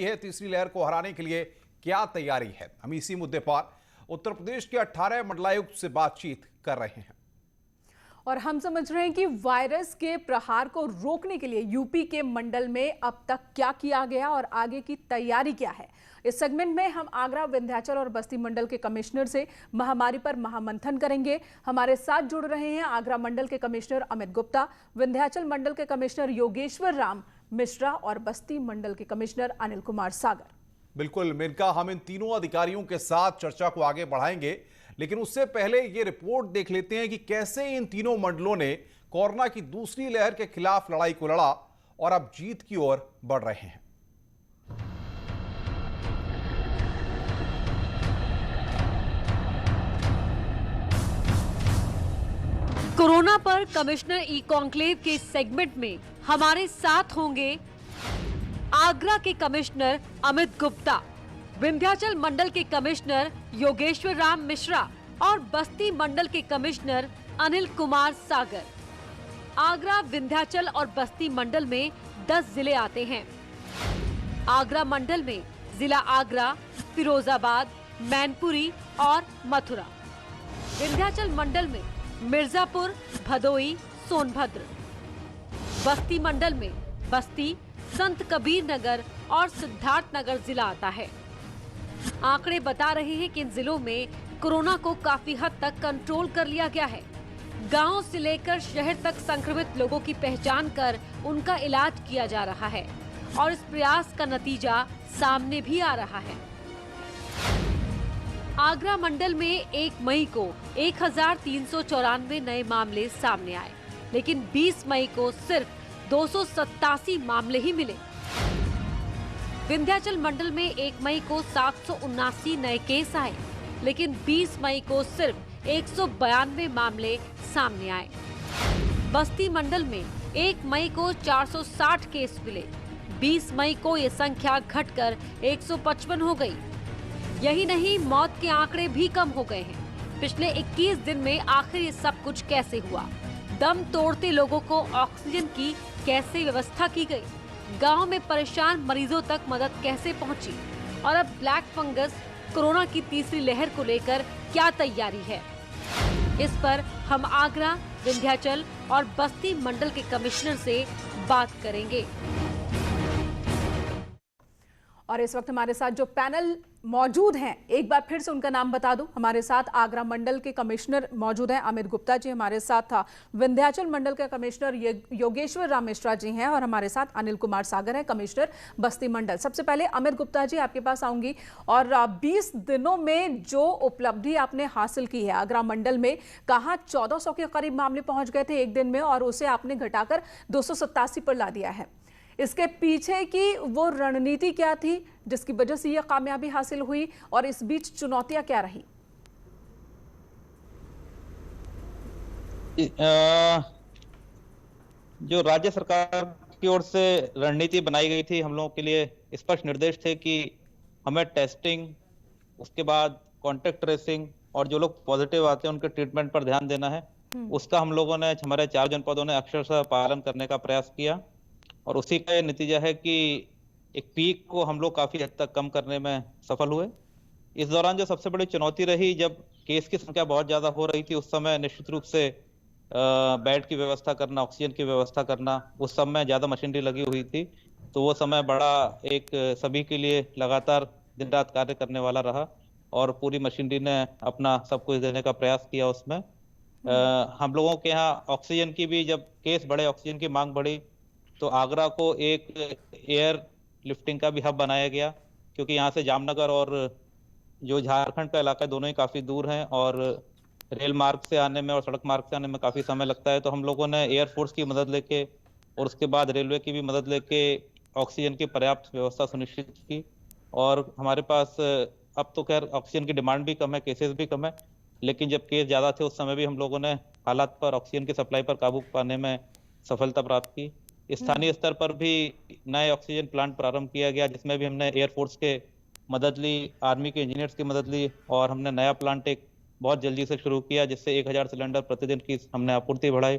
है तीसरी लहर को हराने के लिए क्या तैयारी है। हम इसी मुद्दे पर उत्तर प्रदेश के 18 मंडलायुक्त से बातचीत कर रहे हैं और हम समझ रहे हैं कि वायरस के प्रहार को रोकने के लिए यूपी के मंडल में अब तक क्या किया गया और आगे की तैयारी क्या है। इस सेगमेंट में हम आगरा, विंध्याचल और बस्ती मंडल के कमिश्नर से महामारी पर महामंथन करेंगे। हमारे साथ जुड़ रहे हैं आगरा मंडल के कमिश्नर अमित गुप्ता, विंध्याचल मंडल के कमिश्नर योगेश्वर राम मिश्रा और बस्ती मंडल के कमिश्नर अनिल कुमार सागर। बिल्कुल मेनका, हम इन तीनों अधिकारियों के साथ चर्चा को आगे बढ़ाएंगे, लेकिन उससे पहले ये रिपोर्ट देख लेते हैं कि कैसे इन तीनों मंडलों ने कोरोना की दूसरी लहर के खिलाफ लड़ाई को लड़ा और अब जीत की ओर बढ़ रहे हैं। कोरोना पर कमिश्नर ई कॉन्क्लेव के सेगमेंट में हमारे साथ होंगे आगरा के कमिश्नर अमित गुप्ता, विंध्याचल मंडल के कमिश्नर योगेश्वर राम मिश्रा और बस्ती मंडल के कमिश्नर अनिल कुमार सागर। आगरा, विंध्याचल और बस्ती मंडल में 10 जिले आते हैं। आगरा मंडल में जिला आगरा, फिरोजाबाद, मैनपुरी और मथुरा। विंध्याचल मंडल में मिर्जापुर, भदोई, सोनभद्र। बस्ती मंडल में बस्ती, संत कबीर नगर और सिद्धार्थ नगर जिला आता है। आंकड़े बता रहे हैं कि इन जिलों में कोरोना को काफी हद तक कंट्रोल कर लिया गया है। गांव से लेकर शहर तक संक्रमित लोगों की पहचान कर उनका इलाज किया जा रहा है और इस प्रयास का नतीजा सामने भी आ रहा है। आगरा मंडल में 1 मई को 1394 नए मामले सामने आए, लेकिन 20 मई को सिर्फ 287 मामले ही मिले। विंध्याचल मंडल में 1 मई को 779 नए केस आए, लेकिन 20 मई को सिर्फ 192 मामले सामने आए। बस्ती मंडल में 1 मई को 460 केस मिले, 20 मई को ये संख्या घटकर 155 हो गई। यही नहीं, मौत के आंकड़े भी कम हो गए हैं। पिछले 21 दिन में आखिर ये सब कुछ कैसे हुआ? दम तोड़ते लोगों को ऑक्सीजन की कैसे व्यवस्था की गई? गांव में परेशान मरीजों तक मदद कैसे पहुंची? और अब ब्लैक फंगस कोरोना की तीसरी लहर को लेकर क्या तैयारी है? इस पर हम आगरा, विंध्याचल और बस्ती मंडल के कमिश्नर से बात करेंगे। और इस वक्त हमारे साथ जो पैनल मौजूद हैं, एक बार फिर से उनका नाम बता दूं। हमारे साथ आगरा मंडल के कमिश्नर मौजूद हैं अमित गुप्ता जी, हमारे साथ था विंध्याचल मंडल के कमिश्नर योगेश्वर राम मिश्रा जी हैं और हमारे साथ अनिल कुमार सागर हैं, कमिश्नर बस्ती मंडल। सबसे पहले अमित गुप्ता जी आपके पास आऊंगी और 20 दिनों में जो उपलब्धि आपने हासिल की है आगरा मंडल में, कहा 1400 के करीब मामले पहुंच गए थे एक दिन में और उसे आपने घटाकर 287 पर ला दिया है। इसके पीछे की वो रणनीति क्या थी जिसकी वजह से यह कामयाबी हासिल हुई और इस बीच चुनौतियां क्या रही? जो राज्य सरकार की ओर से रणनीति बनाई गई थी, हम लोगों के लिए स्पष्ट निर्देश थे कि हमें टेस्टिंग, उसके बाद कॉन्टेक्ट ट्रेसिंग और जो लोग पॉजिटिव आते हैं उनके ट्रीटमेंट पर ध्यान देना है। उसका हम लोगों ने, हमारे 4 जनपदों ने अक्षरशः पालन करने का प्रयास किया और उसी का नतीजा है कि एक पीक को हम लोग काफी हद तक कम करने में सफल हुए। इस दौरान जो सबसे बड़ी चुनौती रही, जब केस की संख्या बहुत ज्यादा हो रही थी, उस समय निश्चित रूप से बेड की व्यवस्था करना, ऑक्सीजन की व्यवस्था करना, उस समय ज्यादा मशीनरी लगी हुई थी, तो वो समय बड़ा एक सभी के लिए लगातार दिन रात कार्य करने वाला रहा और पूरी मशीनरी ने अपना सब कुछ देने का प्रयास किया। उसमें हम लोगों के यहाँ ऑक्सीजन की भी, जब केस बढ़े, ऑक्सीजन की मांग बढ़ी, तो आगरा को एक एयर लिफ्टिंग का भी हब बनाया गया, क्योंकि यहाँ से जामनगर और जो झारखंड का इलाका है दोनों ही काफी दूर हैं और रेल मार्ग से आने में और सड़क मार्ग से आने में काफी समय लगता है। तो हम लोगों ने एयरफोर्स की मदद लेके और उसके बाद रेलवे की भी मदद लेके ऑक्सीजन की पर्याप्त व्यवस्था सुनिश्चित की और हमारे पास अब तो खैर ऑक्सीजन की डिमांड भी कम है, केसेस भी कम है, लेकिन जब केस ज्यादा थे उस समय भी हम लोगों ने हालात पर, ऑक्सीजन की सप्लाई पर काबू पाने में सफलता प्राप्त की। स्थानीय स्तर पर भी नए ऑक्सीजन प्लांट प्रारंभ किया गया, जिसमें भी हमने एयरफोर्स के मदद ली, आर्मी के इंजीनियर्स की मदद ली और हमने नया प्लांट एक बहुत जल्दी से शुरू किया, जिससे 1000 सिलेंडर प्रतिदिन की हमने आपूर्ति बढ़ाई।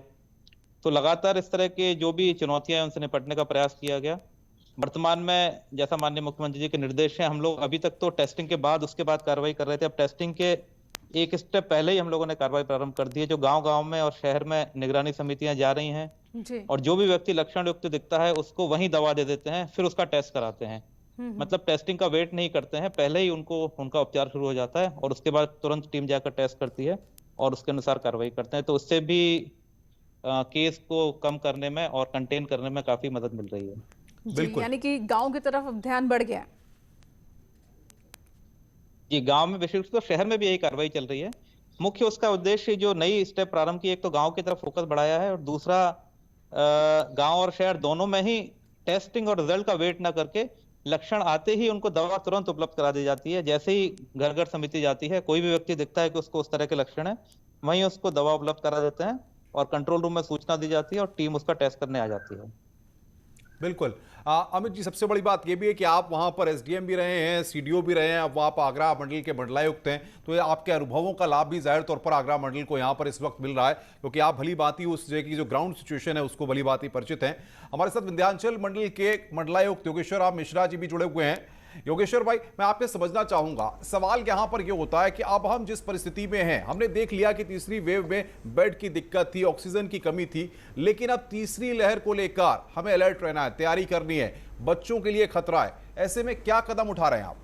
तो लगातार इस तरह के जो भी चुनौतियां हैं उनसे निपटने का प्रयास किया गया। वर्तमान में जैसा माननीय मुख्यमंत्री जी के निर्देश हैं, हम लोग अभी तक तो टेस्टिंग के बाद उसके बाद कार्रवाई कर रहे थे। अब टेस्टिंग के एक स्टेप पहले ही हम लोगों ने कार्रवाई प्रारंभ कर दी है। जो गांव-गांव में और शहर में निगरानी समितियां जा रही हैं जी। और जो भी व्यक्ति लक्षण युक्त दिखता है उसको वहीं दवा दे देते हैं, फिर उसका टेस्ट कराते हैं। मतलब टेस्टिंग का वेट नहीं करते हैं, पहले ही उनका उपचार शुरू हो जाता है और उसके बाद तुरंत टीम जाकर टेस्ट करती है और उसके अनुसार कार्रवाई करते हैं। तो उससे भी केस को कम करने में और कंटेन करने में काफी मदद मिल रही है। जी, यानी कि गांव की तरफ अब ध्यान बढ़ गया है। जी, गांव में विशेष रूप से, शहर में भी यही कार्रवाई चल रही है। मुख्य उसका उद्देश्य जो नई स्टेप प्रारंभ की, एक तो गांव की तरफ फोकस बढ़ाया है और दूसरा गांव और शहर दोनों में ही टेस्टिंग और रिजल्ट का वेट ना करके लक्षण आते ही उनको दवा तुरंत उपलब्ध करा दी जाती है। जैसे ही घर घर समिति जाती है, कोई भी व्यक्ति दिखता है कि उसको उस तरह के लक्षण है, वहीं उसको दवा उपलब्ध करा देते हैं और कंट्रोल रूम में सूचना दी जाती है और टीम उसका टेस्ट करने आ जाती है। बिल्कुल। अमित जी, सबसे बड़ी बात यह भी है कि आप वहां पर एसडीएम भी रहे हैं, सीडीओ भी रहे हैं, अब आप आगरा मंडल के मंडलायुक्त हैं, तो ये आपके अनुभवों का लाभ भी जाहिर तौर पर आगरा मंडल को यहां पर इस वक्त मिल रहा है, क्योंकि आप भली भांति उस जगह की जो ग्राउंड सिचुएशन है उसको भली भांति परिचित हैं। हमारे साथ विंध्याचल मंडल के मंडलायुक्त योगेश्वर राम मिश्रा जी भी जुड़े हुए हैं। योगेश्वर भाई, मैं आपसे समझना चाहूंगा, सवाल यहां पर यह होता है कि अब हम जिस परिस्थिति में हैं, हमने देख लिया कि तीसरी वेव में बेड की दिक्कत थी, ऑक्सीजन की कमी थी, लेकिन अब तीसरी लहर को लेकर हमें अलर्ट रहना है, तैयारी करनी है, बच्चों के लिए खतरा है। ऐसे में क्या कदम उठा रहे हैं आप?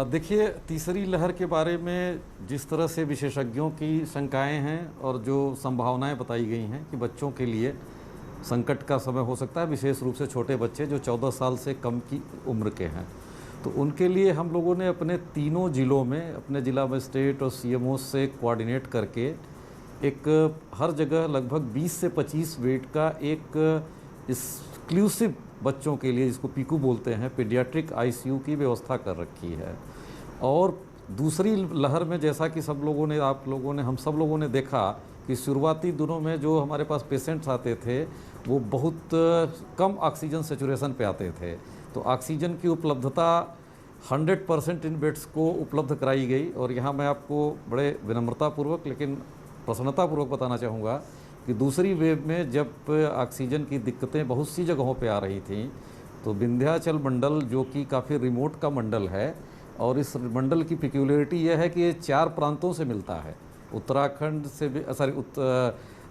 देखिए, तीसरी लहर के बारे में जिस तरह से विशेषज्ञों की शंकाएं हैं और जो संभावनाएं बताई गई हैं कि बच्चों के लिए संकट का समय हो सकता है, विशेष रूप से छोटे बच्चे जो 14 साल से कम की उम्र के हैं, तो उनके लिए हम लोगों ने अपने तीनों जिलों में अपने जिला मजिस्ट्रेट और सीएमओ से कोऑर्डिनेट करके एक हर जगह लगभग 20 से 25 बेड का एक एक्सक्लूसिव बच्चों के लिए, जिसको पीकू बोलते हैं, पीडियाट्रिक आईसीयू की व्यवस्था कर रखी है। और दूसरी लहर में जैसा कि सब लोगों ने, आप लोगों ने, हम सब लोगों ने देखा कि शुरुआती दिनों में जो हमारे पास पेशेंट्स आते थे वो बहुत कम ऑक्सीजन सेचुरेशन पे आते थे, तो ऑक्सीजन की उपलब्धता 100% इन बेड्स को उपलब्ध कराई गई। और यहाँ मैं आपको बड़े विनम्रतापूर्वक लेकिन प्रसन्नतापूर्वक बताना चाहूँगा कि दूसरी वेव में जब ऑक्सीजन की दिक्कतें बहुत सी जगहों पे आ रही थी, तो विंध्याचल मंडल, जो कि काफ़ी रिमोट का मंडल है, और इस मंडल की पिक्यूलियरिटी यह है कि ये 4 प्रांतों से मिलता है, उत्तराखंड से,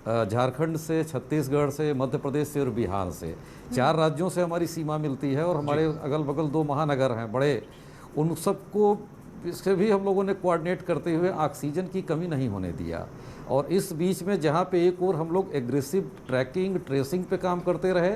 झारखंड से, छत्तीसगढ़ से, मध्य प्रदेश से और बिहार से, 4 राज्यों से हमारी सीमा मिलती है। और हमारे अगल बगल 2 महानगर हैं बड़े, उन सबको इससे भी हम लोगों ने कोऑर्डिनेट करते हुए ऑक्सीजन की कमी नहीं होने दिया। और इस बीच में जहाँ पे एक और हम लोग एग्रेसिव ट्रैकिंग ट्रेसिंग पे काम करते रहे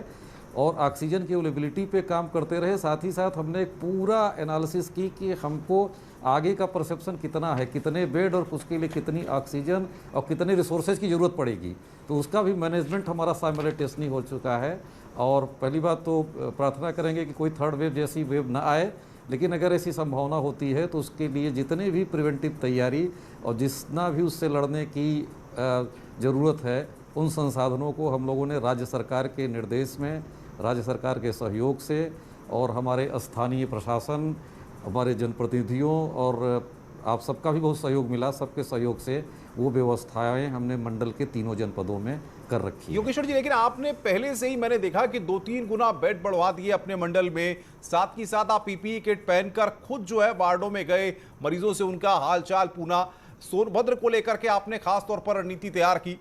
और ऑक्सीजन की अवेलेबिलिटी पे काम करते रहे, साथ ही साथ हमने एक पूरा एनालिसिस की कि हमको आगे का परसेप्शन कितना है, कितने बेड और उसके लिए कितनी ऑक्सीजन और कितने रिसोर्सेज की ज़रूरत पड़ेगी, तो उसका भी मैनेजमेंट हमारा साइमल्टेनियसली हो चुका है। और पहली बात तो प्रार्थना करेंगे कि कोई थर्ड वेव जैसी वेव ना आए, लेकिन अगर ऐसी संभावना होती है तो उसके लिए जितने भी प्रिवेंटिव तैयारी और जितना भी उससे लड़ने की ज़रूरत है, उन संसाधनों को हम लोगों ने राज्य सरकार के निर्देश में, राज्य सरकार के सहयोग से और हमारे स्थानीय प्रशासन, हमारे जनप्रतिनिधियों और आप सबका भी बहुत सहयोग मिला, सबके सहयोग से वो व्यवस्थाएं हमने मंडल के तीनों जनपदों में कर रखी है। योगेश्वर जी, लेकिन आपने पहले से ही, मैंने देखा कि 2-3 गुना बेड बढ़वा दिए अपने मंडल में, साथ ही साथ आप पीपीई किट पहनकर खुद जो है वार्डों में गए, मरीजों से उनका हालचाल पूछा, सोनभद्र को लेकर के आपने खास तौर पर रणनीति तैयार की।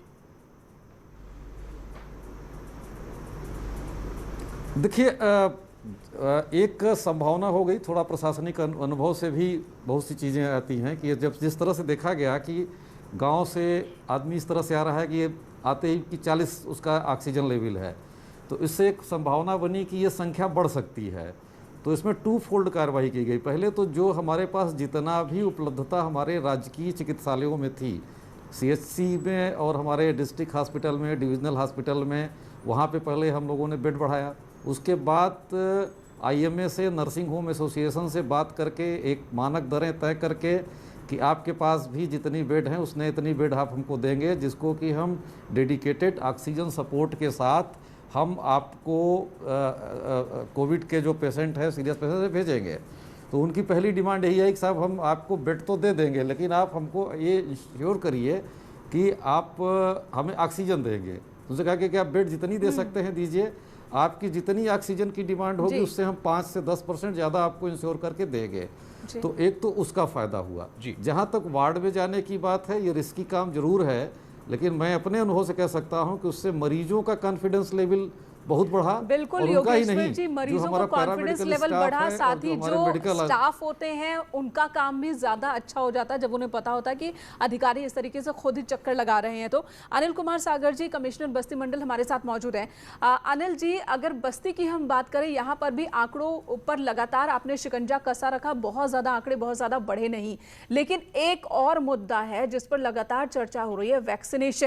देखिए, एक संभावना हो गई, थोड़ा प्रशासनिक अनुभव से भी बहुत सी चीज़ें आती हैं कि जब जिस तरह से देखा गया कि गांव से आदमी इस तरह से आ रहा है कि ये आते ही कि 40 उसका ऑक्सीजन लेवल है, तो इससे एक संभावना बनी कि ये संख्या बढ़ सकती है। तो इसमें 2 फोल्ड कार्रवाई की गई। पहले तो जो हमारे पास जितना भी उपलब्धता हमारे राजकीय चिकित्सालयों में थी, सीएचसी में और हमारे डिस्ट्रिक्ट हॉस्पिटल में, डिविजनल हॉस्पिटल में, वहाँ पे पहले हम लोगों ने बेड बढ़ाया। उसके बाद आईएमए से, नर्सिंग होम एसोसिएशन से बात करके एक मानक दरें तय करके कि आपके पास भी जितनी बेड हैं उसने इतनी बेड आप हमको देंगे, जिसको कि हम डेडिकेटेड ऑक्सीजन सपोर्ट के साथ हम आपको कोविड के जो पेशेंट हैं, सीरियस पेशेंट है, भेजेंगे। तो उनकी पहली डिमांड यही है कि साहब हम आपको बेड तो दे देंगे, लेकिन आप हमको ये इंश्योर करिए कि आप हमें ऑक्सीजन देंगे। उनसे कहा कि आप बेड जितनी दे सकते हैं दीजिए, आपकी जितनी ऑक्सीजन की डिमांड होगी उससे हम 5 से 10% ज़्यादा आपको इंश्योर करके देंगे। तो एक तो उसका फ़ायदा हुआ। जहाँ तक वार्ड में जाने की बात है, ये रिस्की काम जरूर है, लेकिन मैं अपने अनुभव से कह सकता हूँ कि उससे मरीजों का कॉन्फिडेंस लेवल बहुत बढ़ा। बिल्कुल योगेश्वर जी, मरीजों का कॉन्फिडेंस लेवल बढ़ा, साथ ही जो स्टाफ होते हैं उनका काम भी ज्यादा अच्छा हो जाता है जब उन्हें पता होता है कि अधिकारी इस तरीके से खुद ही चक्कर लगा रहे हैं। तो अनिल कुमार सागर जी, कमिश्नर बस्ती मंडल, हमारे साथ मौजूद हैं। अनिल जी, अगर बस्ती की हम बात करें, यहाँ पर भी आंकड़ों पर लगातार आपने शिकंजा कसा रखा, बहुत ज्यादा आंकड़े बहुत ज्यादा बढ़े नहीं, लेकिन एक और मुद्दा है जिस पर लगातार चर्चा हो रही है, वैक्सीनेशन।